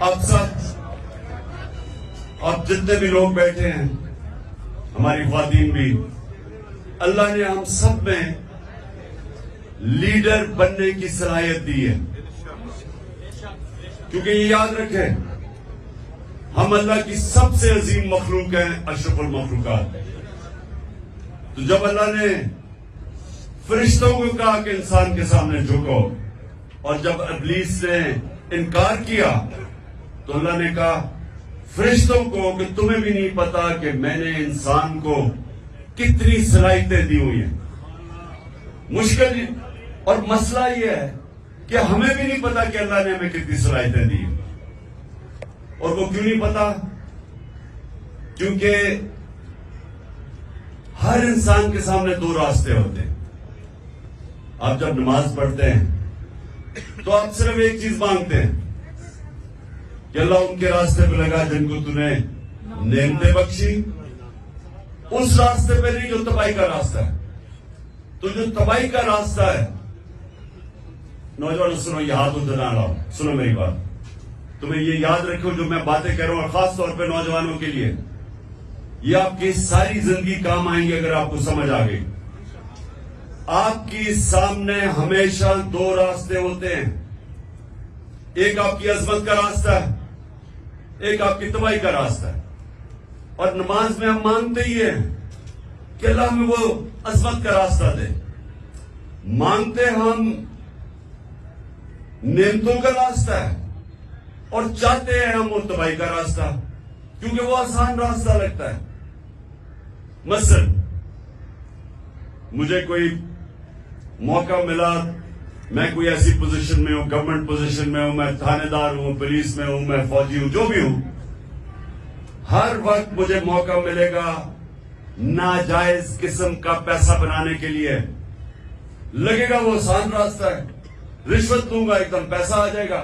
اب سچ اب جتنے بھی لوگ بیٹھے ہیں، ہماری خواتین بھی، اللہ نے ہم سب میں لیڈر بننے کی صلاحیت دی ہے. کیونکہ یہ یاد رکھیں، ہم اللہ کی سب سے عظیم مخلوق ہیں، اشرف المخلوقات. تو جب اللہ نے فرشتوں کو کہا کہ انسان کے سامنے جھکو، اور جب ابلیس نے انکار کیا تو اللہ نے کہا فرشتوں کو کہ تمہیں بھی نہیں پتا کہ میں نے انسان کو کتنی صلاحیتیں دی ہوئی ہیں. مشکل اور مسئلہ یہ ہے کہ ہمیں بھی نہیں پتا کہ اللہ نے ہمیں کتنی صلاحیتیں دی ہیں. اور وہ کیوں نہیں پتا؟ کیونکہ ہر انسان کے سامنے دو راستے ہوتے ہیں. آپ جب نماز پڑھتے ہیں تو آپ صرف ایک چیز مانگتے ہیں کہ اللہ ان کے راستے پہ لگا جن کو تو نے نعمتیں بخشی. اس راستے پہ نہیں جو تباہی کا راستہ ہے. تو جو تباہی کا راستہ ہے، نوجوانوں سنو، یہ ہاتھ ادھر نہ لاؤ، سنو میری بات. تمہیں یہ یاد رکھو جو میں باتیں کہہ رہا ہوں، اور خاص طور پہ نوجوانوں کے لیے، یہ آپ کی ساری زندگی کام آئیں گے اگر آپ کو سمجھ آ گئی. آپ کی سامنے ہمیشہ دو راستے ہوتے ہیں. ایک آپ کی عظمت کا راستہ ہے، ایک آپ کی تباہی کا راستہ ہے. اور نماز میں ہم مانگتے ہی ہیں کہ اللہ ہمیں وہ عظمت کا راستہ دے. مانگتے ہم نعمتوں کا راستہ ہے، اور چاہتے ہیں ہم وہ تباہی کا راستہ، کیونکہ وہ آسان راستہ لگتا ہے. مثلا مجھے کوئی موقع ملا، میں کوئی ایسی پوزیشن میں ہوں، گورنمنٹ پوزیشن میں ہوں، میں تھانے دار ہوں، پولیس میں ہوں، میں فوجی ہوں، جو بھی ہوں، ہر وقت مجھے موقع ملے گا ناجائز قسم کا پیسہ بنانے کے لیے. لگے گا وہ آسان راستہ ہے، رشوت دوں گا ایک دم پیسہ آ جائے گا.